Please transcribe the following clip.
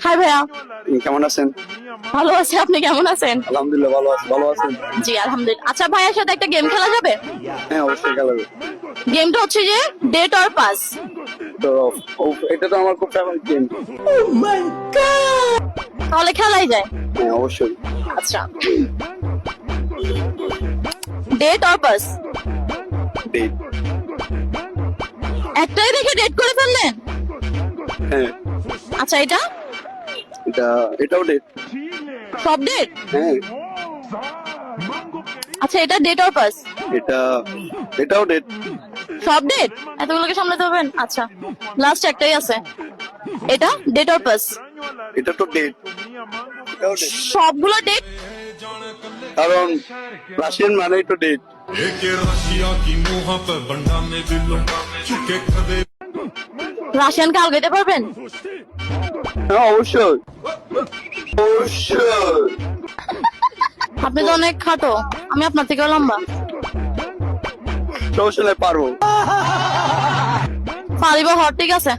High ভাইয়া, কেমন আছেন? ভালো আছি। আপনি কেমন আছেন? আলহামদুলিল্লাহ ভালো আছেন? জি আলহামদুলিল্লাহ। আচ্ছা ভাইয়ার সাথে একটা গেম খেলা যাবে? হ্যাঁ, অবশ্যই খেলাবে। গেমটা হচ্ছে যে ডেট অর পাস। তো এটা তো আমার খুব ফেভারিট গেম। তাহলে খেলাই যায়। হ্যাঁ, অবশ্যই। আচ্ছা, ডেট অর পাস? ডেট। একটাই দেখে ডেট করে ফেললেন? হ্যাঁ, আচ্ছা, এটাও ডেট। সব ডেট? হ্যাঁ, আচ্ছা, এটা ডেট অর পাস? এটাও ডেট। সব ডেট? এতগুলোকে সামলাতে পারবেন? আচ্ছা, লাস্ট একটাই আছে, এটা ডেট অর পাস? এটা তো ডেট। এটাও ডেট, সবগুলো ডেট? কারণ রাশিয়ান মানেই তো ডেট। রাশিয়ানকে আলগাইতে পারবেন? হ্যাঁ, অবশ্যই অবশ্যই। আপনি তো অনেক খাটো, আমি আপনার থেকেও লম্বা। সমস্যা নাই, পারবো। পারিব হট, ঠিক আছে।